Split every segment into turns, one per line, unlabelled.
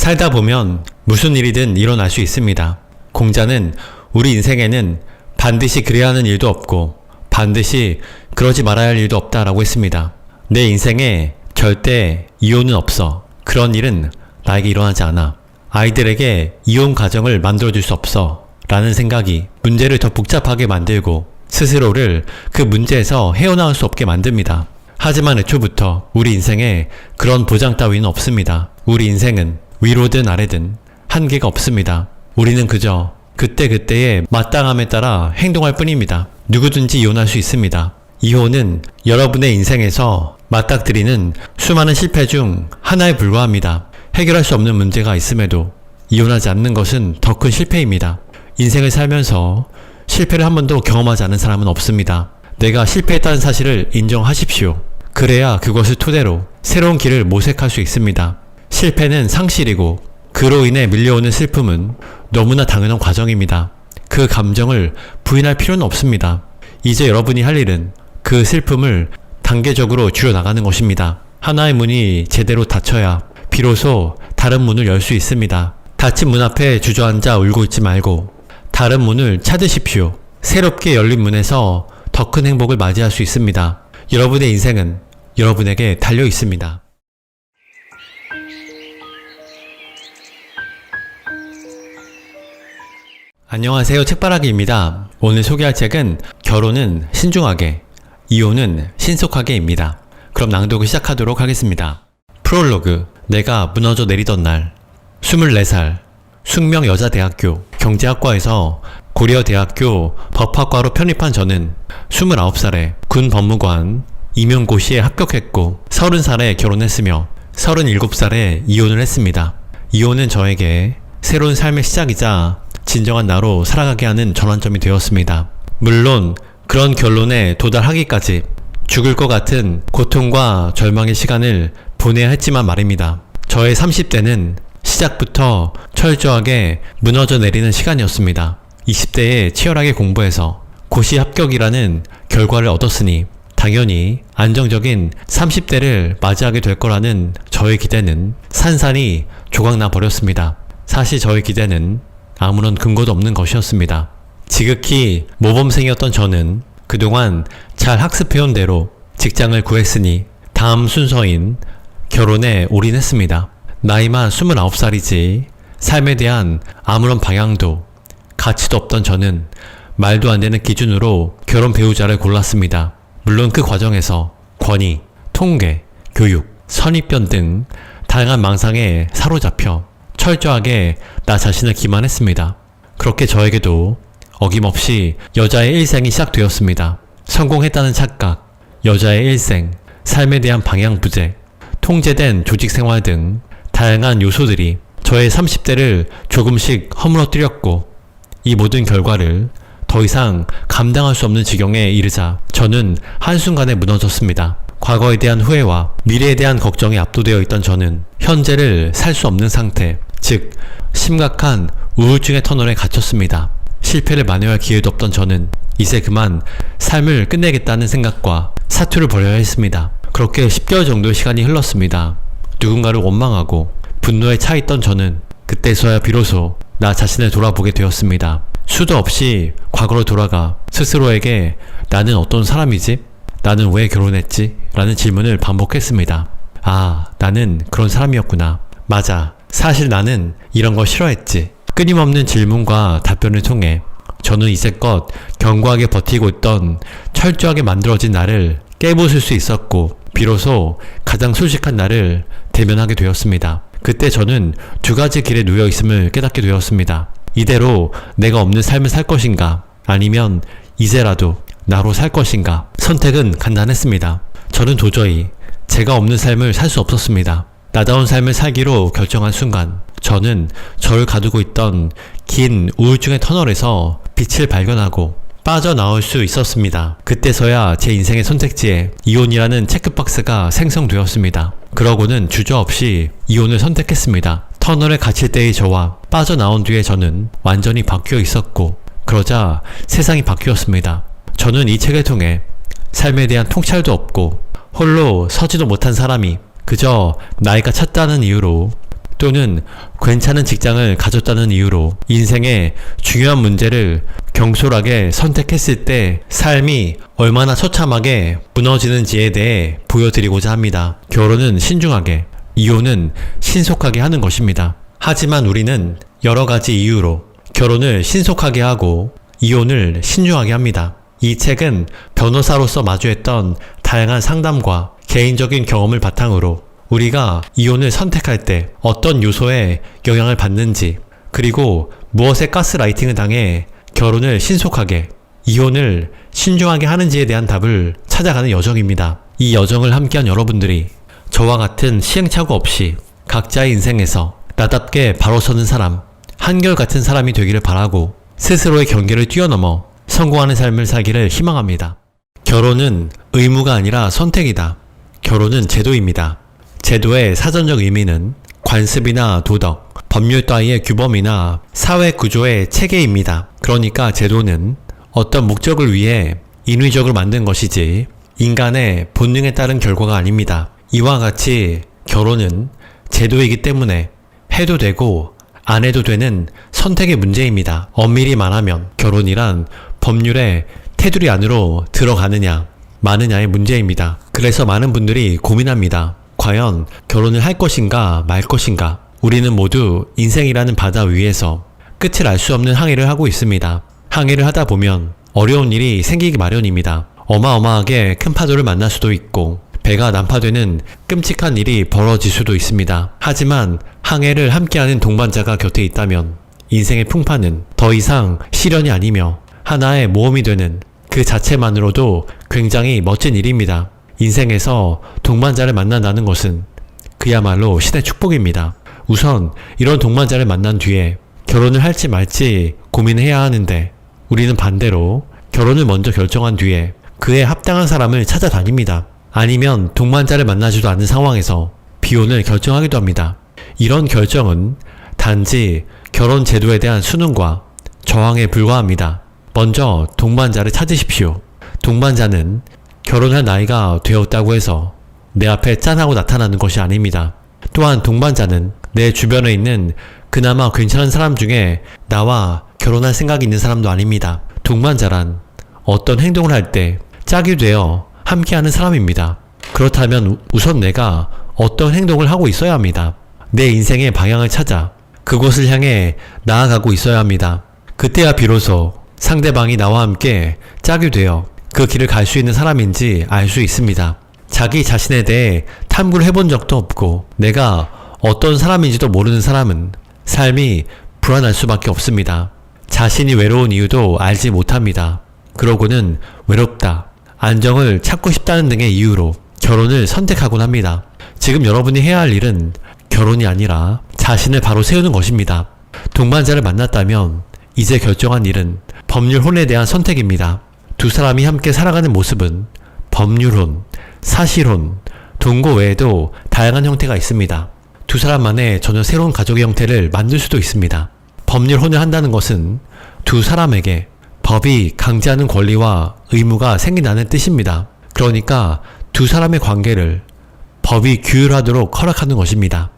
살다 보면 무슨 일이든 일어날 수 있습니다. 공자는 우리 인생에는 반드시 그래야 하는 일도 없고 반드시 그러지 말아야 할 일도 없다라고 했습니다. 내 인생에 절대 이혼은 없어. 그런 일은 나에게 일어나지 않아. 아이들에게 이혼 가정을 만들어줄 수 없어. 라는 생각이 문제를 더 복잡하게 만들고 스스로를 그 문제에서 헤어나올 수 없게 만듭니다. 하지만 애초부터 우리 인생에 그런 보장 따위는 없습니다. 우리 인생은 위로든 아래든 한계가 없습니다. 우리는 그저 그때그때의 마땅함에 따라 행동할 뿐입니다. 누구든지 이혼할 수 있습니다. 이혼은 여러분의 인생에서 맞닥뜨리는 수많은 실패 중 하나에 불과합니다. 해결할 수 없는 문제가 있음에도 이혼하지 않는 것은 더 큰 실패입니다. 인생을 살면서 실패를 한 번도 경험하지 않은 사람은 없습니다. 내가 실패했다는 사실을 인정하십시오. 그래야 그것을 토대로 새로운 길을 모색할 수 있습니다. 실패는 상실이고 그로 인해 밀려오는 슬픔은 너무나 당연한 과정입니다. 그 감정을 부인할 필요는 없습니다. 이제 여러분이 할 일은 그 슬픔을 단계적으로 줄여나가는 것입니다. 하나의 문이 제대로 닫혀야 비로소 다른 문을 열 수 있습니다. 닫힌 문 앞에 주저앉아 울고 있지 말고 다른 문을 찾으십시오. 새롭게 열린 문에서 더 큰 행복을 맞이할 수 있습니다. 여러분의 인생은 여러분에게 달려 있습니다. 안녕하세요, 책바라기입니다. 오늘 소개할 책은 결혼은 신중하게, 이혼은 신속하게입니다. 그럼 낭독을 시작하도록 하겠습니다. 프롤로그. 내가 무너져 내리던 날 24살 숙명여자대학교 경제학과에서 고려대학교 법학과로 편입한 저는 29살에 군 법무관 임용고시에 합격했고 30살에 결혼했으며 37살에 이혼을 했습니다. 이혼은 저에게 새로운 삶의 시작이자 진정한 나로 살아가게 하는 전환점이 되었습니다. 물론 그런 결론에 도달하기까지 죽을 것 같은 고통과 절망의 시간을 보내야 했지만 말입니다. 저의 30대는 시작부터 철저하게 무너져 내리는 시간이었습니다. 20대에 치열하게 공부해서 고시 합격이라는 결과를 얻었으니 당연히 안정적인 30대를 맞이하게 될 거라는 저의 기대는 산산이 조각나 버렸습니다. 사실 저의 기대는 아무런 근거도 없는 것이었습니다. 지극히 모범생이었던 저는 그동안 잘 학습해온 대로 직장을 구했으니 다음 순서인 결혼에 올인했습니다. 나이만 29살이지 삶에 대한 아무런 방향도 가치도 없던 저는 말도 안 되는 기준으로 결혼 배우자를 골랐습니다. 물론 그 과정에서 권위, 통계, 교육, 선입견 등 다양한 망상에 사로잡혀 철저하게 나 자신을 기만했습니다. 그렇게 저에게도 어김없이 여자의 일생이 시작되었습니다. 성공했다는 착각, 여자의 일생, 삶에 대한 방향 부재, 통제된 조직 생활 등 다양한 요소들이 저의 30대를 조금씩 허물어뜨렸고 이 모든 결과를 더 이상 감당할 수 없는 지경에 이르자 저는 한순간에 무너졌습니다. 과거에 대한 후회와 미래에 대한 걱정이 압도되어 있던 저는 현재를 살 수 없는 상태, 즉 심각한 우울증의 터널에 갇혔습니다. 실패를 만회할 기회도 없던 저는 이제 그만 삶을 끝내겠다는 생각과 사투를 벌여야 했습니다. 그렇게 10개월 정도의 시간이 흘렀습니다. 누군가를 원망하고 분노에 차 있던 저는 그때서야 비로소 나 자신을 돌아보게 되었습니다. 수도 없이 과거로 돌아가 스스로에게 나는 어떤 사람이지? 나는 왜 결혼했지? 라는 질문을 반복했습니다. 아, 나는 그런 사람이었구나. 맞아. 사실 나는 이런 거 싫어했지. 끊임없는 질문과 답변을 통해 저는 이제껏 견고하게 버티고 있던 철저하게 만들어진 나를 깨부술 수 있었고 비로소 가장 솔직한 나를 대면하게 되었습니다. 그때 저는 두 가지 길에 놓여 있음을 깨닫게 되었습니다. 이대로 내가 없는 삶을 살 것인가 아니면 이제라도 나로 살 것인가. 선택은 간단했습니다. 저는 도저히 제가 없는 삶을 살 수 없었습니다. 나다운 삶을 살기로 결정한 순간 저는 저를 가두고 있던 긴 우울증의 터널에서 빛을 발견하고 빠져나올 수 있었습니다. 그때서야 제 인생의 선택지에 이혼이라는 체크박스가 생성되었습니다. 그러고는 주저없이 이혼을 선택했습니다. 터널에 갇힐 때의 저와 빠져나온 뒤에 저는 완전히 바뀌어 있었고 그러자 세상이 바뀌었습니다. 저는 이 책을 통해 삶에 대한 통찰도 없고 홀로 서지도 못한 사람이 그저 나이가 찼다는 이유로 또는 괜찮은 직장을 가졌다는 이유로 인생의 중요한 문제를 경솔하게 선택했을 때 삶이 얼마나 처참하게 무너지는지에 대해 보여드리고자 합니다. 결혼은 신중하게, 이혼은 신속하게 하는 것입니다. 하지만 우리는 여러 가지 이유로 결혼을 신속하게 하고 이혼을 신중하게 합니다. 이 책은 변호사로서 마주했던 다양한 상담과 개인적인 경험을 바탕으로 우리가 이혼을 선택할 때 어떤 요소에 영향을 받는지, 그리고 무엇에 가스라이팅을 당해 결혼을 신속하게, 이혼을 신중하게 하는지에 대한 답을 찾아가는 여정입니다. 이 여정을 함께한 여러분들이 저와 같은 시행착오 없이 각자의 인생에서 나답게 바로 서는 사람, 한결같은 사람이 되기를 바라고 스스로의 경계를 뛰어넘어 성공하는 삶을 살기를 희망합니다. 결혼은 의무가 아니라 선택이다. 결혼은 제도입니다. 제도의 사전적 의미는 관습이나 도덕, 법률 따위의 규범이나 사회 구조의 체계입니다. 그러니까 제도는 어떤 목적을 위해 인위적으로 만든 것이지 인간의 본능에 따른 결과가 아닙니다. 이와 같이 결혼은 제도이기 때문에 해도 되고 안 해도 되는 선택의 문제입니다. 엄밀히 말하면 결혼이란 법률의 테두리 안으로 들어가느냐 마느냐의 문제입니다. 그래서 많은 분들이 고민합니다. 과연 결혼을 할 것인가 말 것인가? 우리는 모두 인생이라는 바다 위에서 끝을 알 수 없는 항해를 하고 있습니다. 항해를 하다 보면 어려운 일이 생기기 마련입니다. 어마어마하게 큰 파도를 만날 수도 있고 배가 난파되는 끔찍한 일이 벌어질 수도 있습니다. 하지만 항해를 함께하는 동반자가 곁에 있다면 인생의 풍파는 더 이상 시련이 아니며 하나의 모험이 되는 그 자체만으로도 굉장히 멋진 일입니다. 인생에서 동반자를 만난다는 것은 그야말로 신의 축복입니다. 우선 이런 동반자를 만난 뒤에 결혼을 할지 말지 고민해야 하는데 우리는 반대로 결혼을 먼저 결정한 뒤에 그에 합당한 사람을 찾아다닙니다. 아니면 동반자를 만나지도 않는 상황에서 비혼을 결정하기도 합니다. 이런 결정은 단지 결혼 제도에 대한 수능과 저항에 불과합니다. 먼저 동반자를 찾으십시오. 동반자는 결혼할 나이가 되었다고 해서 내 앞에 짠하고 나타나는 것이 아닙니다. 또한 동반자는 내 주변에 있는 그나마 괜찮은 사람 중에 나와 결혼할 생각이 있는 사람도 아닙니다. 동반자란 어떤 행동을 할 때 짝이 되어 함께하는 사람입니다. 그렇다면 우선 내가 어떤 행동을 하고 있어야 합니다. 내 인생의 방향을 찾아 그곳을 향해 나아가고 있어야 합니다. 그때야 비로소 상대방이 나와 함께 짝이 되어 그 길을 갈 수 있는 사람인지 알 수 있습니다. 자기 자신에 대해 탐구를 해본 적도 없고 내가 어떤 사람인지도 모르는 사람은 삶이 불안할 수밖에 없습니다. 자신이 외로운 이유도 알지 못합니다. 그러고는 외롭다, 안정을 찾고 싶다는 등의 이유로 결혼을 선택하곤 합니다. 지금 여러분이 해야 할 일은 결혼이 아니라 자신을 바로 세우는 것입니다. 동반자를 만났다면 이제 결정한 일은 법률혼에 대한 선택입니다. 두 사람이 함께 살아가는 모습은 법률혼, 사실혼, 동거 외에도 다양한 형태가 있습니다. 두 사람만의 전혀 새로운 가족의 형태를 만들 수도 있습니다. 법률혼을 한다는 것은 두 사람에게 법이 강제하는 권리와 의무가 생긴다는 뜻입니다. 그러니까 두 사람의 관계를 법이 규율하도록 허락하는 것입니다.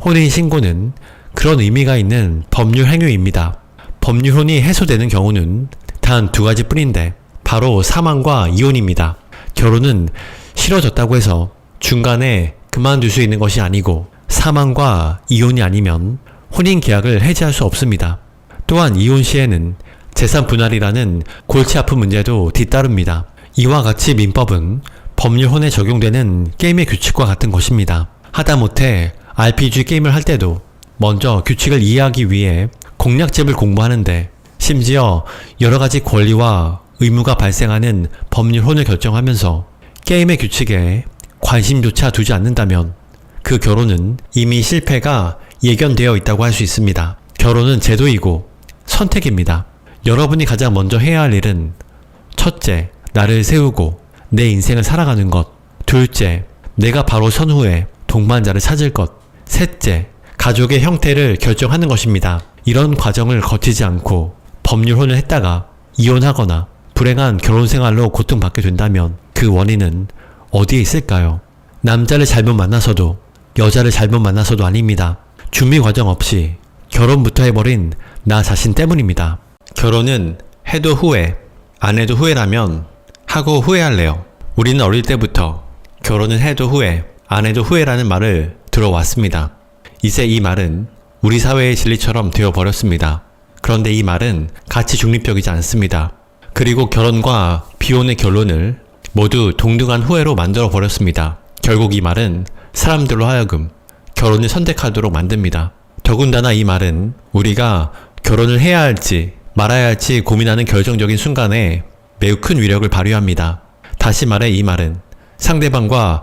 혼인신고는 그런 의미가 있는 법률 행위입니다. 법률혼이 해소되는 경우는 단 두 가지 뿐인데 바로 사망과 이혼입니다. 결혼은 싫어졌다고 해서 중간에 그만둘 수 있는 것이 아니고 사망과 이혼이 아니면 혼인계약을 해지할 수 없습니다. 또한 이혼 시에는 재산 분할이라는 골치 아픈 문제도 뒤따릅니다. 이와 같이 민법은 법률혼에 적용되는 게임의 규칙과 같은 것입니다. 하다못해 RPG 게임을 할 때도 먼저 규칙을 이해하기 위해 공략집을 공부하는데 심지어 여러가지 권리와 의무가 발생하는 법률혼을 결정하면서 게임의 규칙에 관심조차 두지 않는다면 그 결혼은 이미 실패가 예견되어 있다고 할 수 있습니다. 결혼은 제도이고 선택입니다. 여러분이 가장 먼저 해야 할 일은 첫째, 나를 세우고 내 인생을 살아가는 것. 둘째, 내가 바로 선 후에 동반자를 찾을 것. 셋째, 가족의 형태를 결정하는 것입니다. 이런 과정을 거치지 않고 법률혼을 했다가 이혼하거나 불행한 결혼생활로 고통받게 된다면 그 원인은 어디에 있을까요? 남자를 잘못 만나서도 여자를 잘못 만나서도 아닙니다. 준비 과정 없이 결혼부터 해버린 나 자신 때문입니다. 결혼은 해도 후회, 안 해도 후회라면 하고 후회할래요. 우리는 어릴 때부터 결혼은 해도 후회, 안 해도 후회라는 말을 들어왔습니다. 이제 이 말은 우리 사회의 진리처럼 되어버렸습니다. 그런데 이 말은 가치 중립적이지 않습니다. 그리고 결혼과 비혼의 결론을 모두 동등한 후회로 만들어버렸습니다. 결국 이 말은 사람들로 하여금 결혼을 선택하도록 만듭니다. 더군다나 이 말은 우리가 결혼을 해야 할지 말아야 할지 고민하는 결정적인 순간에 매우 큰 위력을 발휘합니다. 다시 말해 이 말은 상대방과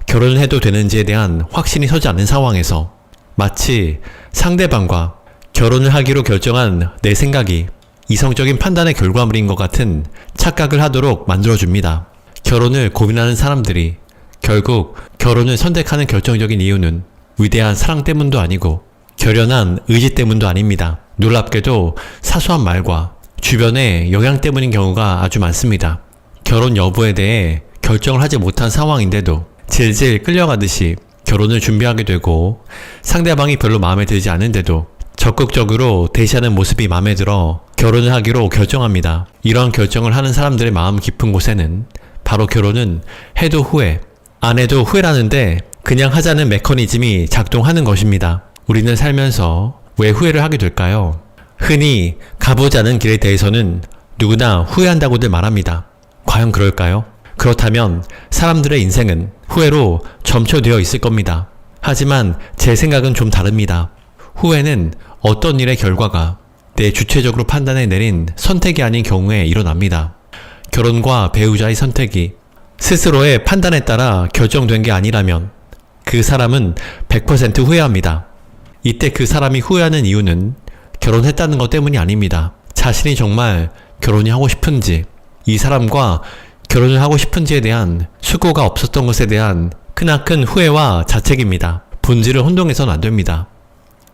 결혼을 해도 되는지에 대한 확신이 서지 않는 상황에서 마치 상대방과 결혼을 하기로 결정한 내 생각이 이성적인 판단의 결과물인 것 같은 착각을 하도록 만들어줍니다. 결혼을 고민하는 사람들이 결국 결혼을 선택하는 결정적인 이유는 위대한 사랑 때문도 아니고 결연한 의지 때문도 아닙니다. 놀랍게도 사소한 말과 주변의 영향 때문인 경우가 아주 많습니다. 결혼 여부에 대해 결정을 하지 못한 상황인데도 질질 끌려가듯이 결혼을 준비하게 되고 상대방이 별로 마음에 들지 않은데도 적극적으로 대시하는 모습이 마음에 들어 결혼을 하기로 결정합니다. 이러한 결정을 하는 사람들의 마음 깊은 곳에는 바로 결혼은 해도 후회, 안 해도 후회라는데 그냥 하자는 메커니즘이 작동하는 것입니다. 우리는 살면서 왜 후회를 하게 될까요? 흔히 가보지 않은 길에 대해서는 누구나 후회한다고들 말합니다. 과연 그럴까요? 그렇다면 사람들의 인생은 후회로 점초되어 있을 겁니다. 하지만 제 생각은 좀 다릅니다. 후회는 어떤 일의 결과가 내 주체적으로 판단해 내린 선택이 아닌 경우에 일어납니다. 결혼과 배우자의 선택이 스스로의 판단에 따라 결정된 게 아니라면 그 사람은 100% 후회합니다. 이때 그 사람이 후회하는 이유는 결혼했다는 것 때문이 아닙니다. 자신이 정말 결혼이 하고 싶은지, 이 사람과 결혼을 하고 싶은지에 대한 수고가 없었던 것에 대한 크나큰 후회와 자책입니다. 본질을 혼동해서는 안 됩니다.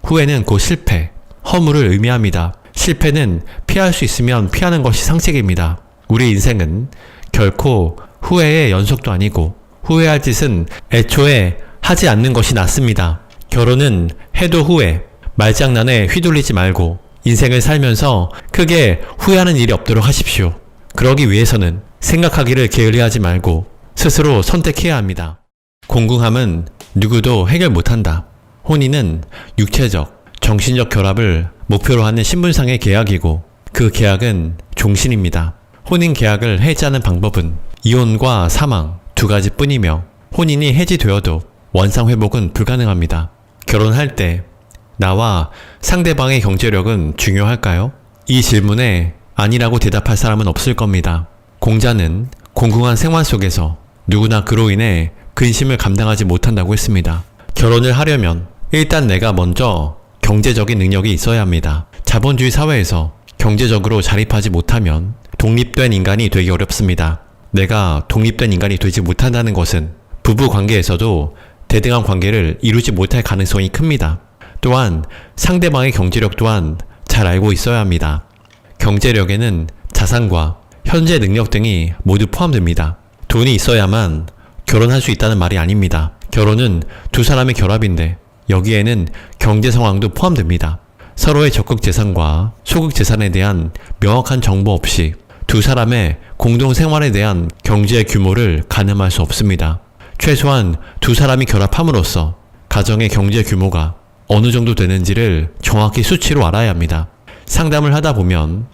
후회는 곧 실패, 허물을 의미합니다. 실패는 피할 수 있으면 피하는 것이 상책입니다. 우리 인생은 결코 후회의 연속도 아니고 후회할 짓은 애초에 하지 않는 것이 낫습니다. 결혼은 해도 후회, 말장난에 휘둘리지 말고 인생을 살면서 크게 후회하는 일이 없도록 하십시오. 그러기 위해서는 생각하기를 게을리하지 말고 스스로 선택해야 합니다. 공궁함은 누구도 해결 못한다. 혼인은 육체적, 정신적 결합을 목표로 하는 신분상의 계약이고 그 계약은 종신입니다. 혼인 계약을 해지하는 방법은 이혼과 사망 두 가지뿐이며 혼인이 해지되어도 원상 회복은 불가능합니다. 결혼할 때 나와 상대방의 경제력은 중요할까요? 이 질문에 아니라고 대답할 사람은 없을 겁니다. 공자는 공궁한 생활 속에서 누구나 그로 인해 근심을 감당하지 못한다고 했습니다. 결혼을 하려면 일단 내가 먼저 경제적인 능력이 있어야 합니다. 자본주의 사회에서 경제적으로 자립하지 못하면 독립된 인간이 되기 어렵습니다. 내가 독립된 인간이 되지 못한다는 것은 부부 관계에서도 대등한 관계를 이루지 못할 가능성이 큽니다. 또한 상대방의 경제력 또한 잘 알고 있어야 합니다. 경제력에는 자산과 현재 능력 등이 모두 포함됩니다. 돈이 있어야만 결혼할 수 있다는 말이 아닙니다. 결혼은 두 사람의 결합인데 여기에는 경제 상황도 포함됩니다. 서로의 적극 재산과 소극 재산에 대한 명확한 정보 없이 두 사람의 공동 생활에 대한 경제 규모를 가늠할 수 없습니다. 최소한 두 사람이 결합함으로써 가정의 경제 규모가 어느 정도 되는지를 정확히 수치로 알아야 합니다. 상담을 하다 보면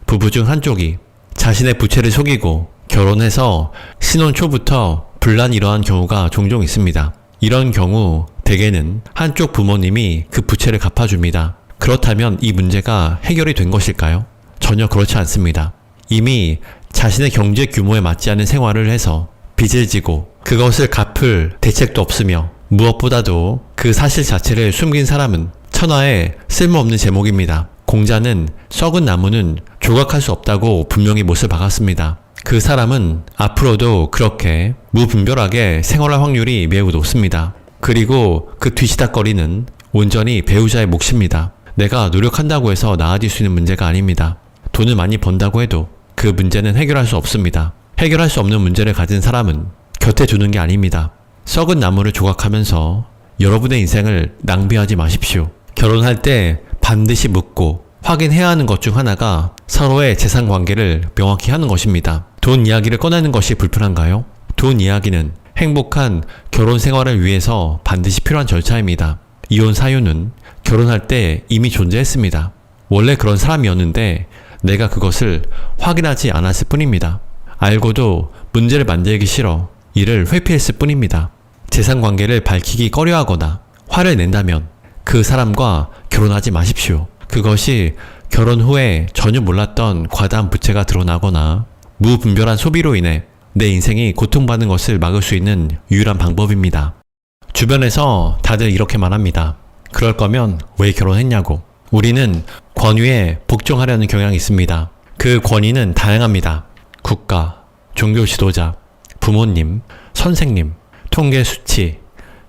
부부 중 한쪽이 자신의 부채를 속이고 결혼해서 신혼 초부터 분란이 일어난 경우가 종종 있습니다. 이런 경우 대개는 한쪽 부모님이 그 부채를 갚아줍니다. 그렇다면 이 문제가 해결이 된 것일까요? 전혀 그렇지 않습니다. 이미 자신의 경제 규모에 맞지 않은 생활을 해서 빚을 지고 그것을 갚을 대책도 없으며 무엇보다도 그 사실 자체를 숨긴 사람은 천하의 쓸모없는 제목입니다. 공자는 썩은 나무는 조각할 수 없다고 분명히 못을 박았습니다. 그 사람은 앞으로도 그렇게 무분별하게 생활할 확률이 매우 높습니다. 그리고 그 뒤시닥거리는 온전히 배우자의 몫입니다. 내가 노력한다고 해서 나아질 수 있는 문제가 아닙니다. 돈을 많이 번다고 해도 그 문제는 해결할 수 없습니다. 해결할 수 없는 문제를 가진 사람은 곁에 두는 게 아닙니다. 썩은 나무를 조각하면서 여러분의 인생을 낭비하지 마십시오. 결혼할 때 반드시 묻고 확인해야 하는 것 중 하나가 서로의 재산 관계를 명확히 하는 것입니다. 돈 이야기를 꺼내는 것이 불편한가요? 돈 이야기는 행복한 결혼 생활을 위해서 반드시 필요한 절차입니다. 이혼 사유는 결혼할 때 이미 존재했습니다. 원래 그런 사람이었는데 내가 그것을 확인하지 않았을 뿐입니다. 알고도 문제를 만들기 싫어 이를 회피했을 뿐입니다. 재산 관계를 밝히기 꺼려하거나 화를 낸다면 그 사람과 결혼하지 마십시오. 그것이 결혼 후에 전혀 몰랐던 과다한 부채가 드러나거나 무분별한 소비로 인해 내 인생이 고통받는 것을 막을 수 있는 유일한 방법입니다. 주변에서 다들 이렇게 말합니다. 그럴 거면 왜 결혼했냐고. 우리는 권위에 복종하려는 경향이 있습니다. 그 권위는 다양합니다. 국가, 종교 지도자, 부모님, 선생님, 통계 수치,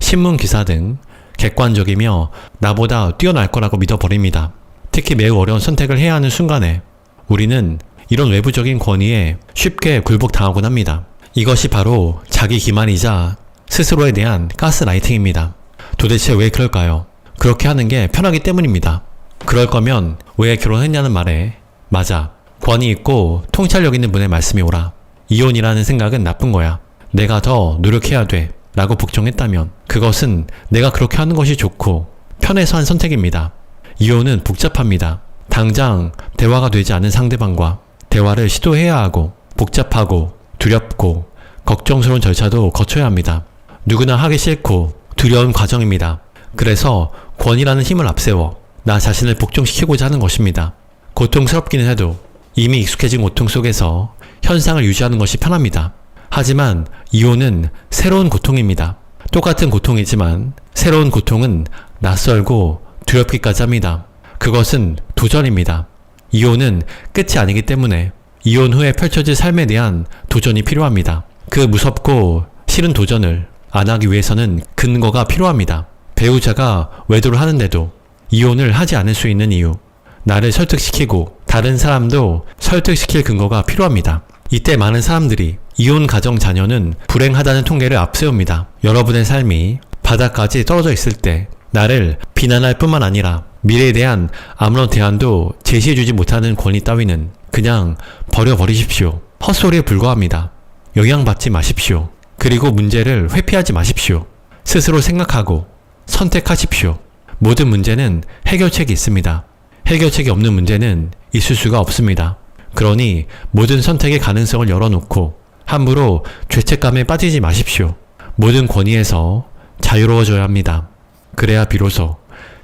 신문 기사 등 객관적이며 나보다 뛰어날 거라고 믿어버립니다. 특히 매우 어려운 선택을 해야 하는 순간에 우리는 이런 외부적인 권위에 쉽게 굴복당하곤 합니다. 이것이 바로 자기 기만이자 스스로에 대한 가스라이팅입니다. 도대체 왜 그럴까요? 그렇게 하는 게 편하기 때문입니다. 그럴 거면 왜 결혼했냐는 말에 맞아, 권위 있고 통찰력 있는 분의 말씀이 오라. 이혼이라는 생각은 나쁜 거야. 내가 더 노력해야 돼 라고 복종했다면 그것은 내가 그렇게 하는 것이 좋고 편해서 한 선택입니다. 이혼은 복잡합니다. 당장 대화가 되지 않은 상대방과 대화를 시도해야 하고 복잡하고 두렵고 걱정스러운 절차도 거쳐야 합니다. 누구나 하기 싫고 두려운 과정입니다. 그래서 권위라는 힘을 앞세워 나 자신을 복종시키고자 하는 것입니다. 고통스럽기는 해도 이미 익숙해진 고통 속에서 현상을 유지하는 것이 편합니다. 하지만 이혼은 새로운 고통입니다. 똑같은 고통이지만 새로운 고통은 낯설고 두렵기까지 합니다. 그것은 도전입니다. 이혼은 끝이 아니기 때문에 이혼 후에 펼쳐질 삶에 대한 도전이 필요합니다. 그 무섭고 싫은 도전을 안 하기 위해서는 근거가 필요합니다. 배우자가 외도를 하는데도 이혼을 하지 않을 수 있는 이유, 나를 설득시키고 다른 사람도 설득시킬 근거가 필요합니다. 이때 많은 사람들이 이혼 가정 자녀는 불행하다는 통계를 앞세웁니다. 여러분의 삶이 바닥까지 떨어져 있을 때 나를 비난할 뿐만 아니라 미래에 대한 아무런 대안도 제시해주지 못하는 권위 따위는 그냥 버려버리십시오. 헛소리에 불과합니다. 영향받지 마십시오. 그리고 문제를 회피하지 마십시오. 스스로 생각하고 선택하십시오. 모든 문제는 해결책이 있습니다. 해결책이 없는 문제는 있을 수가 없습니다. 그러니 모든 선택의 가능성을 열어놓고 함부로 죄책감에 빠지지 마십시오. 모든 권위에서 자유로워져야 합니다. 그래야 비로소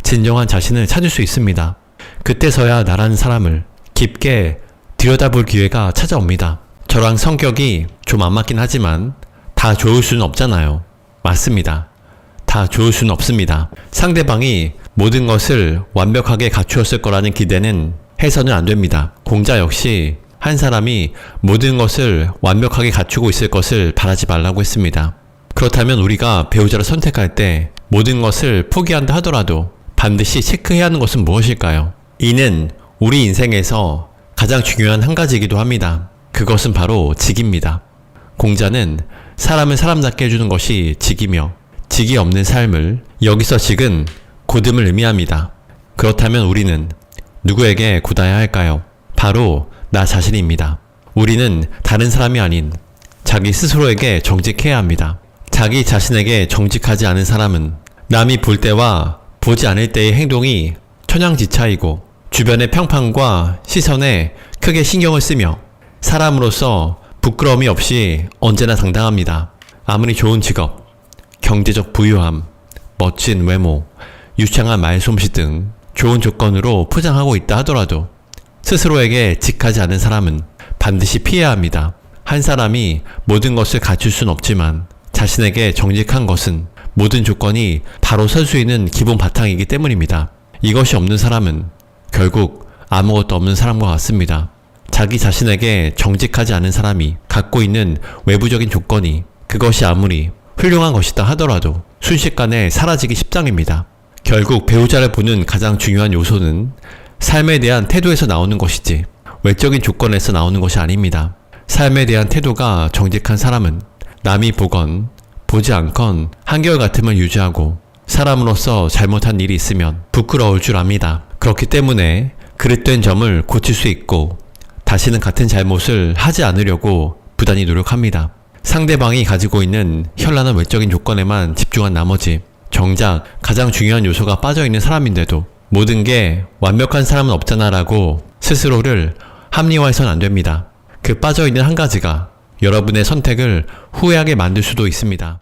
진정한 자신을 찾을 수 있습니다. 그때서야 나라는 사람을 깊게 들여다볼 기회가 찾아옵니다. 저랑 성격이 좀 안 맞긴 하지만 다 좋을 수는 없잖아요. 맞습니다. 다 좋을 수는 없습니다. 상대방이 모든 것을 완벽하게 갖추었을 거라는 기대는 해서는 안 됩니다. 공자 역시 한 사람이 모든 것을 완벽하게 갖추고 있을 것을 바라지 말라고 했습니다. 그렇다면 우리가 배우자를 선택할 때 모든 것을 포기한다 하더라도 반드시 체크해야 하는 것은 무엇일까요? 이는 우리 인생에서 가장 중요한 한 가지이기도 합니다. 그것은 바로 직입니다. 공자는 사람을 사람답게 해주는 것이 직이며 직이 없는 삶을, 여기서 직은 고듬을 의미합니다. 그렇다면 우리는 누구에게 굳어야 할까요? 바로 나 자신입니다. 우리는 다른 사람이 아닌 자기 스스로에게 정직해야 합니다. 자기 자신에게 정직하지 않은 사람은 남이 볼 때와 보지 않을 때의 행동이 천양지차이고 주변의 평판과 시선에 크게 신경을 쓰며 사람으로서 부끄러움이 없이 언제나 당당합니다. 아무리 좋은 직업, 경제적 부유함, 멋진 외모, 유창한 말솜씨 등 좋은 조건으로 포장하고 있다 하더라도 스스로에게 직하지 않은 사람은 반드시 피해야 합니다. 한 사람이 모든 것을 갖출 순 없지만 자신에게 정직한 것은 모든 조건이 바로 설 수 있는 기본 바탕이기 때문입니다. 이것이 없는 사람은 결국 아무것도 없는 사람과 같습니다. 자기 자신에게 정직하지 않은 사람이 갖고 있는 외부적인 조건이 그것이 아무리 훌륭한 것이다 하더라도 순식간에 사라지기 십상입니다. 결국 배우자를 보는 가장 중요한 요소는 삶에 대한 태도에서 나오는 것이지 외적인 조건에서 나오는 것이 아닙니다. 삶에 대한 태도가 정직한 사람은 남이 보건 보지 않건 한결같음을 유지하고 사람으로서 잘못한 일이 있으면 부끄러울 줄 압니다. 그렇기 때문에 그릇된 점을 고칠 수 있고 다시는 같은 잘못을 하지 않으려고 부단히 노력합니다. 상대방이 가지고 있는 현란한 외적인 조건에만 집중한 나머지 정작 가장 중요한 요소가 빠져있는 사람인데도 모든 게 완벽한 사람은 없잖아 라고 스스로를 합리화해선 안 됩니다. 그 빠져있는 한 가지가 여러분의 선택을 후회하게 만들 수도 있습니다.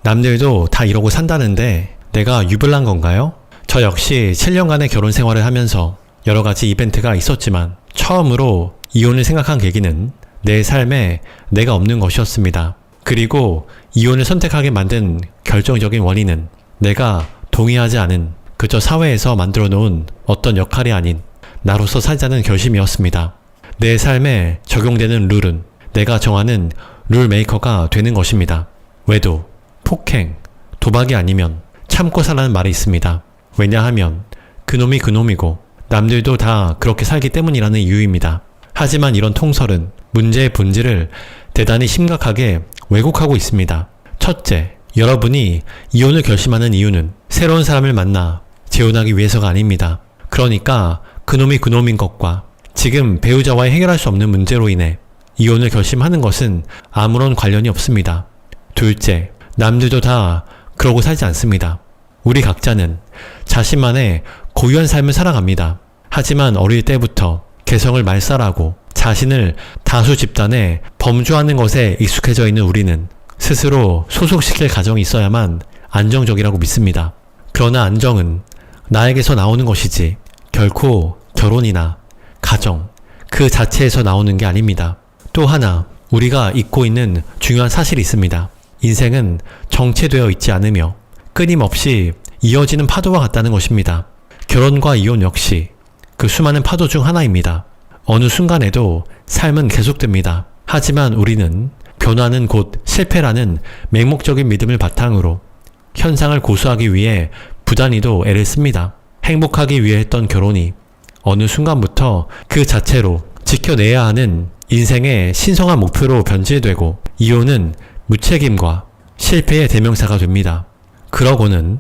남들도 다 이러고 산다는데 내가 유별난 건가요? 저 역시 7년간의 결혼 생활을 하면서 여러 가지 이벤트가 있었지만 처음으로 이혼을 생각한 계기는 내 삶에 내가 없는 것이었습니다. 그리고 이혼을 선택하게 만든 결정적인 원인은 내가 동의하지 않은 그저 사회에서 만들어 놓은 어떤 역할이 아닌 나로서 살자는 결심이었습니다. 내 삶에 적용되는 룰은 내가 정하는 룰 메이커가 되는 것입니다. 외도, 폭행, 도박이 아니면 참고 살라는 말이 있습니다. 왜냐하면 그놈이 그놈이고 남들도 다 그렇게 살기 때문이라는 이유입니다. 하지만 이런 통설은 문제의 본질을 대단히 심각하게 왜곡하고 있습니다. 첫째, 여러분이 이혼을 결심하는 이유는 새로운 사람을 만나 재혼하기 위해서가 아닙니다. 그러니까 그놈이 그놈인 것과 지금 배우자와의 해결할 수 없는 문제로 인해 이혼을 결심하는 것은 아무런 관련이 없습니다. 둘째, 남들도 다 그러고 살지 않습니다. 우리 각자는 자신만의 고유한 삶을 살아갑니다. 하지만 어릴 때부터 개성을 말살하고 자신을 다수 집단에 범주하는 것에 익숙해져 있는 우리는 스스로 소속시킬 가정이 있어야만 안정적이라고 믿습니다. 그러나 안정은 나에게서 나오는 것이지 결코 결혼이나 가정 그 자체에서 나오는 게 아닙니다. 또 하나 우리가 잊고 있는 중요한 사실이 있습니다. 인생은 정체되어 있지 않으며 끊임없이 이어지는 파도와 같다는 것입니다. 결혼과 이혼 역시 그 수많은 파도 중 하나입니다. 어느 순간에도 삶은 계속됩니다. 하지만 우리는 변화는 곧 실패라는 맹목적인 믿음을 바탕으로 현상을 고수하기 위해 부단히도 애를 씁니다. 행복하기 위해 했던 결혼이 어느 순간부터 그 자체로 지켜내야 하는 인생의 신성한 목표로 변질되고 이혼은 무책임과 실패의 대명사가 됩니다. 그러고는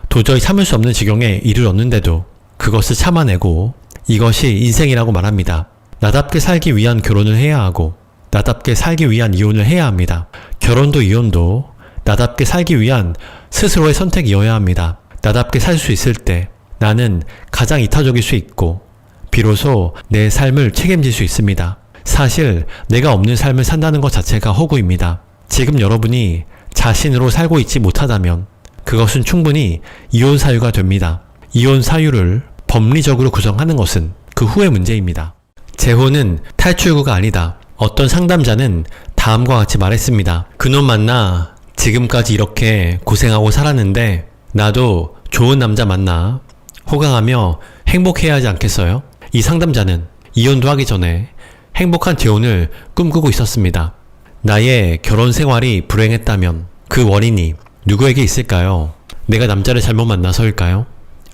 도저히 참을 수 없는 지경에 이르렀는데도 그것을 참아내고 이것이 인생이라고 말합니다. 나답게 살기 위한 결혼을 해야 하고 나답게 살기 위한 이혼을 해야 합니다. 결혼도 이혼도 나답게 살기 위한 스스로의 선택이어야 합니다. 나답게 살 수 있을 때 나는 가장 이타적일 수 있고 비로소 내 삶을 책임질 수 있습니다. 사실 내가 없는 삶을 산다는 것 자체가 허구입니다. 지금 여러분이 자신으로 살고 있지 못하다면 그것은 충분히 이혼 사유가 됩니다. 이혼 사유를 법리적으로 구성하는 것은 그 후의 문제입니다. 재혼은 탈출구가 아니다. 어떤 상담자는 다음과 같이 말했습니다. 그놈 만나 지금까지 이렇게 고생하고 살았는데 나도 좋은 남자 만나 호강하며 행복해야 하지 않겠어요? 이 상담자는 이혼도 하기 전에 행복한 재혼을 꿈꾸고 있었습니다. 나의 결혼 생활이 불행했다면 그 원인이 누구에게 있을까요? 내가 남자를 잘못 만나서일까요?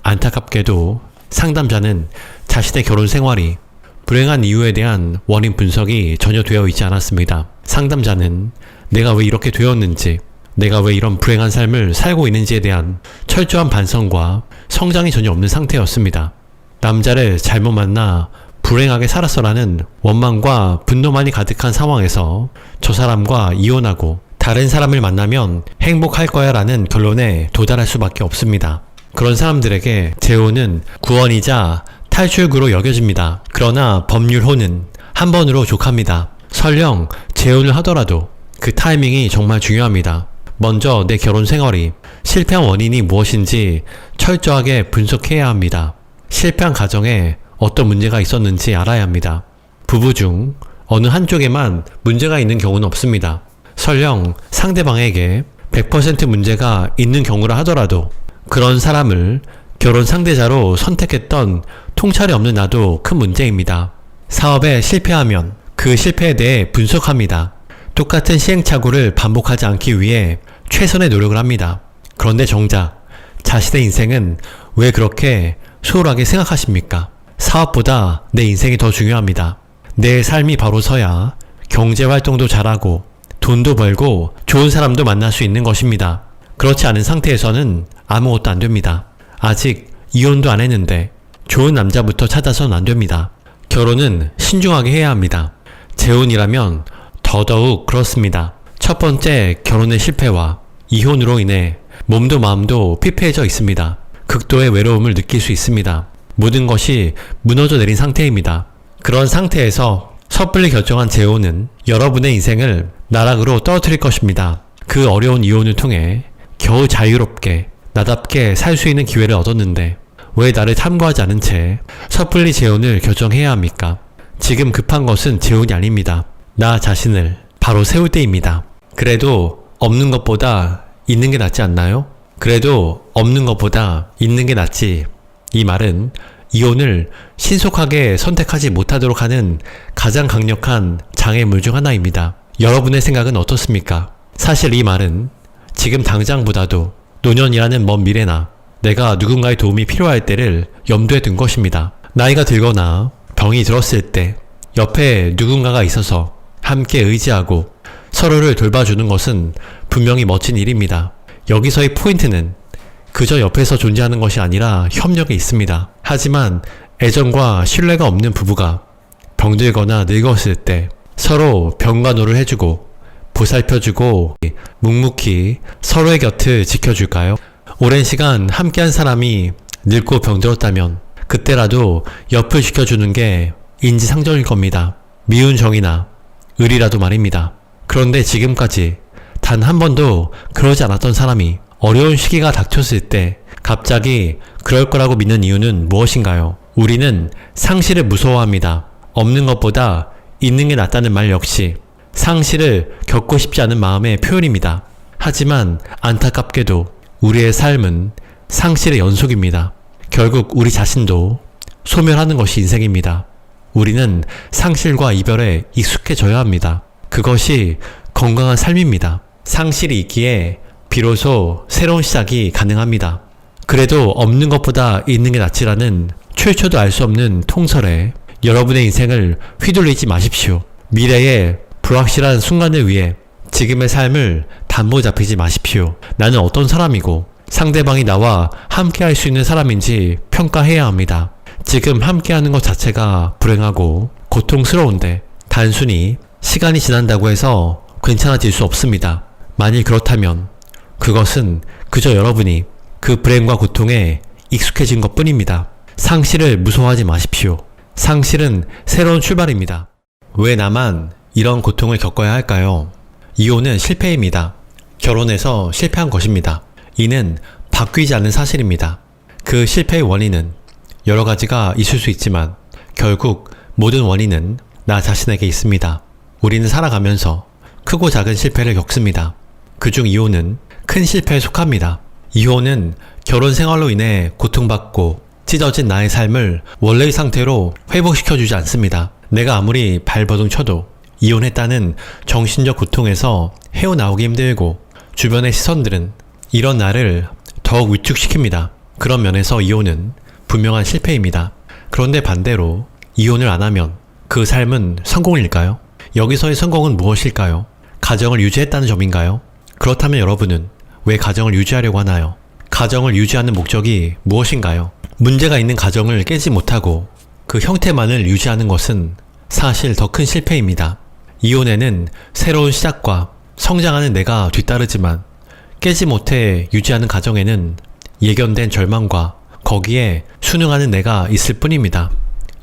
안타깝게도 상담자는 자신의 결혼 생활이 불행한 이유에 대한 원인 분석이 전혀 되어 있지 않았습니다. 상담자는 내가 왜 이렇게 되었는지, 내가 왜 이런 불행한 삶을 살고 있는지에 대한 철저한 반성과 성장이 전혀 없는 상태였습니다. 남자를 잘못 만나 불행하게 살았어라는 원망과 분노만이 가득한 상황에서 저 사람과 이혼하고 다른 사람을 만나면 행복할 거야 라는 결론에 도달할 수밖에 없습니다. 그런 사람들에게 재혼은 구원이자 탈출구로 여겨집니다. 그러나 법률혼은 한 번으로 족합니다. 설령 재혼을 하더라도 그 타이밍이 정말 중요합니다. 먼저 내 결혼 생활이 실패한 원인이 무엇인지 철저하게 분석해야 합니다. 실패한 가정에 어떤 문제가 있었는지 알아야 합니다. 부부 중 어느 한쪽에만 문제가 있는 경우는 없습니다. 설령 상대방에게 100% 문제가 있는 경우라 하더라도 그런 사람을 결혼 상대자로 선택했던 통찰이 없는 나도 큰 문제입니다. 사업에 실패하면 그 실패에 대해 분석합니다. 똑같은 시행착오를 반복하지 않기 위해 최선의 노력을 합니다. 그런데 정작 자신의 인생은 왜 그렇게 소홀하게 생각하십니까? 사업보다 내 인생이 더 중요합니다. 내 삶이 바로 서야 경제활동도 잘하고 돈도 벌고 좋은 사람도 만날 수 있는 것입니다. 그렇지 않은 상태에서는 아무것도 안 됩니다. 아직 이혼도 안 했는데 좋은 남자부터 찾아서는 안 됩니다. 결혼은 신중하게 해야 합니다. 재혼이라면 더더욱 그렇습니다. 첫 번째, 결혼의 실패와 이혼으로 인해 몸도 마음도 피폐해져 있습니다. 극도의 외로움을 느낄 수 있습니다. 모든 것이 무너져 내린 상태입니다. 그런 상태에서 섣불리 결정한 재혼은 여러분의 인생을 나락으로 떨어뜨릴 것입니다. 그 어려운 이혼을 통해 겨우 자유롭게 나답게 살 수 있는 기회를 얻었는데 왜 나를 탐구하지 않은 채 섣불리 재혼을 결정해야 합니까? 지금 급한 것은 재혼이 아닙니다. 나 자신을 바로 세울 때입니다. 그래도 없는 것보다 있는 게 낫지 않나요? 그래도 없는 것보다 있는 게 낫지. 이 말은 이혼을 신속하게 선택하지 못하도록 하는 가장 강력한 장애물 중 하나입니다. 여러분의 생각은 어떻습니까? 사실 이 말은 지금 당장보다도 노년이라는 먼 미래나 내가 누군가의 도움이 필요할 때를 염두에 둔 것입니다. 나이가 들거나 병이 들었을 때 옆에 누군가가 있어서 함께 의지하고 서로를 돌봐주는 것은 분명히 멋진 일입니다. 여기서의 포인트는 그저 옆에서 존재하는 것이 아니라 협력에 있습니다. 하지만 애정과 신뢰가 없는 부부가 병들거나 늙었을 때 서로 병간호를 해주고 보살펴주고 묵묵히 서로의 곁을 지켜줄까요? 오랜 시간 함께한 사람이 늙고 병들었다면 그때라도 옆을 지켜주는 게 인지상정일 겁니다. 미운 정이나 의리라도 말입니다. 그런데 지금까지 단 한 번도 그러지 않았던 사람이 어려운 시기가 닥쳤을 때 갑자기 그럴 거라고 믿는 이유는 무엇인가요? 우리는 상실을 무서워합니다. 없는 것보다 있는 게 낫다는 말 역시 상실을 겪고 싶지 않은 마음의 표현입니다. 하지만 안타깝게도 우리의 삶은 상실의 연속입니다. 결국 우리 자신도 소멸하는 것이 인생입니다. 우리는 상실과 이별에 익숙해져야 합니다. 그것이 건강한 삶입니다. 상실이 있기에 비로소 새로운 시작이 가능합니다. 그래도 없는 것보다 있는 게 낫지라는 출처도 알 수 없는 통설에 여러분의 인생을 휘둘리지 마십시오. 미래의 불확실한 순간을 위해 지금의 삶을 담보 잡히지 마십시오. 나는 어떤 사람이고 상대방이 나와 함께 할 수 있는 사람인지 평가해야 합니다. 지금 함께하는 것 자체가 불행하고 고통스러운데 단순히 시간이 지난다고 해서 괜찮아질 수 없습니다. 만일 그렇다면 그것은 그저 여러분이 그 불행과 고통에 익숙해진 것 뿐입니다. 상실을 무서워하지 마십시오. 상실은 새로운 출발입니다. 왜 나만 이런 고통을 겪어야 할까요? 이혼은 실패입니다. 결혼해서 실패한 것입니다. 이는 바뀌지 않는 사실입니다. 그 실패의 원인은 여러 가지가 있을 수 있지만 결국 모든 원인은 나 자신에게 있습니다. 우리는 살아가면서 크고 작은 실패를 겪습니다. 그중 이혼은 큰 실패에 속합니다. 이혼은 결혼 생활로 인해 고통받고 찢어진 나의 삶을 원래의 상태로 회복시켜주지 않습니다. 내가 아무리 발버둥 쳐도 이혼했다는 정신적 고통에서 헤어나오기 힘들고 주변의 시선들은 이런 나를 더욱 위축시킵니다. 그런 면에서 이혼은 분명한 실패입니다. 그런데 반대로 이혼을 안 하면 그 삶은 성공일까요? 여기서의 성공은 무엇일까요? 가정을 유지했다는 점인가요? 그렇다면 여러분은 왜 가정을 유지하려고 하나요? 가정을 유지하는 목적이 무엇인가요? 문제가 있는 가정을 깨지 못하고 그 형태만을 유지하는 것은 사실 더 큰 실패입니다. 이혼에는 새로운 시작과 성장하는 내가 뒤따르지만 깨지 못해 유지하는 가정에는 예견된 절망과 거기에 순응하는 내가 있을 뿐입니다.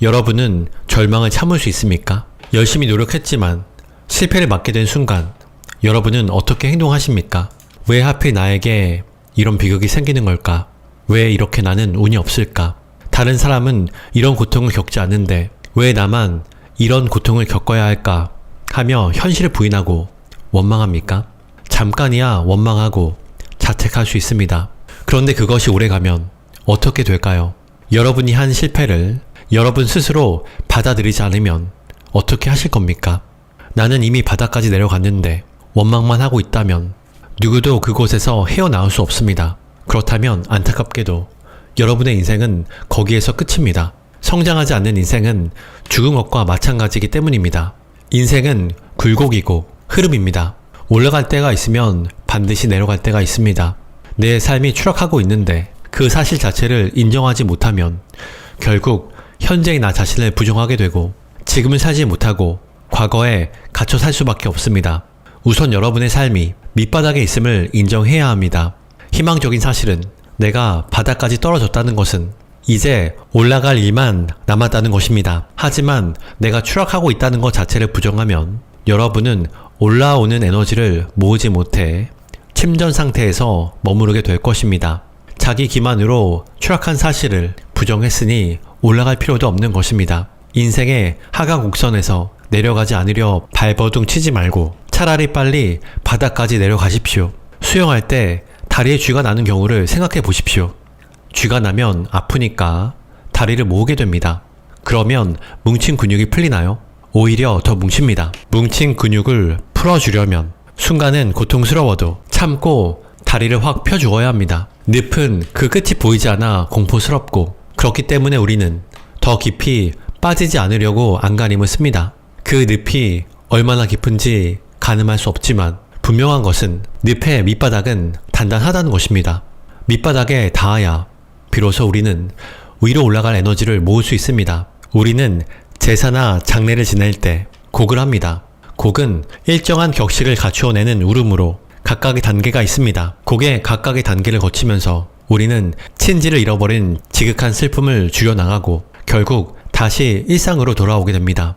여러분은 절망을 참을 수 있습니까? 열심히 노력했지만 실패를 맞게 된 순간 여러분은 어떻게 행동하십니까? 왜 하필 나에게 이런 비극이 생기는 걸까? 왜 이렇게 나는 운이 없을까? 다른 사람은 이런 고통을 겪지 않는데 왜 나만 이런 고통을 겪어야 할까? 하며 현실을 부인하고 원망합니까? 잠깐이야 원망하고 자책할 수 있습니다. 그런데 그것이 오래가면 어떻게 될까요? 여러분이 한 실패를 여러분 스스로 받아들이지 않으면 어떻게 하실 겁니까? 나는 이미 바닥까지 내려갔는데 원망만 하고 있다면 누구도 그곳에서 헤어나올 수 없습니다. 그렇다면 안타깝게도 여러분의 인생은 거기에서 끝입니다. 성장하지 않는 인생은 죽은 것과 마찬가지이기 때문입니다. 인생은 굴곡이고 흐름입니다. 올라갈 때가 있으면 반드시 내려갈 때가 있습니다. 내 삶이 추락하고 있는데 그 사실 자체를 인정하지 못하면 결국 현재의 나 자신을 부정하게 되고 지금을 살지 못하고 과거에 갇혀 살 수밖에 없습니다. 우선 여러분의 삶이 밑바닥에 있음을 인정해야 합니다. 희망적인 사실은 내가 바닥까지 떨어졌다는 것은 이제 올라갈 일만 남았다는 것입니다. 하지만 내가 추락하고 있다는 것 자체를 부정하면 여러분은 올라오는 에너지를 모으지 못해 침전 상태에서 머무르게 될 것입니다. 자기 기만으로 추락한 사실을 부정했으니 올라갈 필요도 없는 것입니다. 인생의 하강 곡선에서 내려가지 않으려 발버둥 치지 말고 차라리 빨리 바닥까지 내려가십시오. 수영할 때 다리에 쥐가 나는 경우를 생각해 보십시오. 쥐가 나면 아프니까 다리를 모으게 됩니다. 그러면 뭉친 근육이 풀리나요? 오히려 더 뭉칩니다. 뭉친 근육을 풀어주려면 순간은 고통스러워도 참고 다리를 확 펴주어야 합니다. 늪은 그 끝이 보이지 않아 공포스럽고 그렇기 때문에 우리는 더 깊이 빠지지 않으려고 안간힘을 씁니다. 그 늪이 얼마나 깊은지 가늠할 수 없지만 분명한 것은 늪의 밑바닥은 단단하다는 것입니다. 밑바닥에 닿아야 비로소 우리는 위로 올라갈 에너지를 모을 수 있습니다. 우리는 제사나 장례를 지낼 때 곡을 합니다. 곡은 일정한 격식을 갖추어내는 울음으로 각각의 단계가 있습니다. 곡의 각각의 단계를 거치면서 우리는 친지를 잃어버린 지극한 슬픔을 줄여나가고 결국 다시 일상으로 돌아오게 됩니다.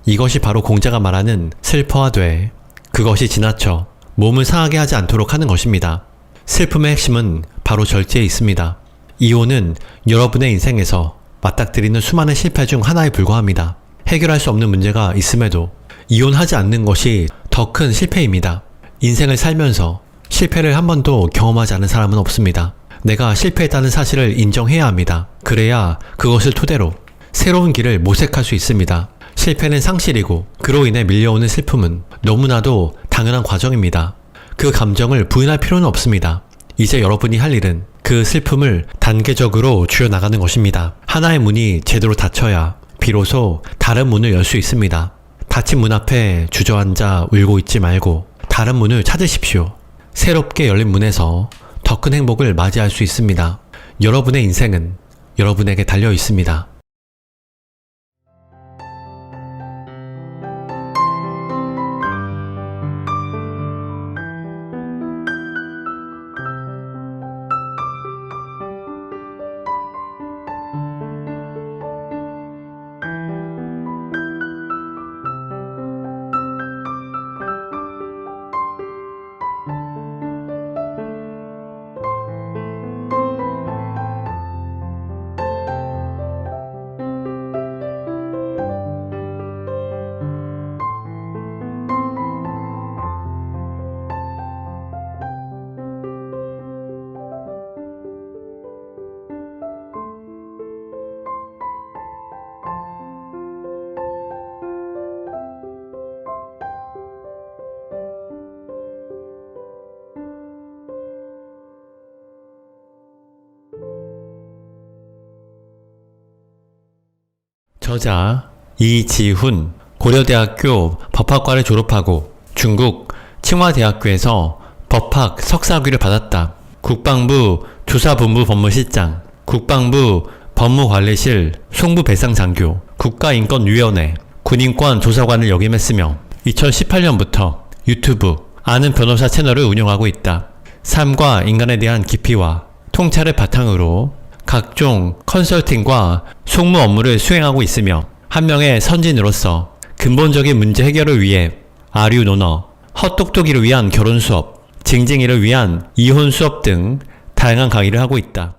이것이 바로 공자가 말하는 슬퍼하되 그것이 지나쳐 몸을 상하게 하지 않도록 하는 것입니다. 슬픔의 핵심은 바로 절제에 있습니다. 이혼은 여러분의 인생에서 맞닥뜨리는 수많은 실패 중 하나에 불과합니다. 해결할 수 없는 문제가 있음에도 이혼하지 않는 것이 더 큰 실패입니다. 인생을 살면서 실패를 한 번도 경험하지 않은 사람은 없습니다. 내가 실패했다는 사실을 인정해야 합니다. 그래야 그것을 토대로 새로운 길을 모색할 수 있습니다. 실패는 상실이고 그로 인해 밀려오는 슬픔은 너무나도 당연한 과정입니다. 그 감정을 부인할 필요는 없습니다. 이제 여러분이 할 일은 그 슬픔을 단계적으로 줄여나가는 것입니다. 하나의 문이 제대로 닫혀야 비로소 다른 문을 열 수 있습니다. 닫힌 문 앞에 주저앉아 울고 있지 말고 다른 문을 찾으십시오. 새롭게 열린 문에서 더 큰 행복을 맞이할 수 있습니다. 여러분의 인생은 여러분에게 달려 있습니다. 저자 이지훈, 고려대학교 법학과를 졸업하고 중국 칭화대학교에서 법학 석사학위를 받았다. 국방부 조사본부 법무실장, 국방부 법무관리실 송부배상장교, 국가인권위원회 군인권조사관을 역임했으며 2018년부터 유튜브 아는 변호사 채널을 운영하고 있다. 삶과 인간에 대한 깊이와 통찰을 바탕으로 각종 컨설팅과 송무 업무를 수행하고 있으며 한 명의 선진으로서 근본적인 문제 해결을 위해 아류 논어, 헛똑똑이를 위한 결혼 수업, 징징이를 위한 이혼 수업 등 다양한 강의를 하고 있다.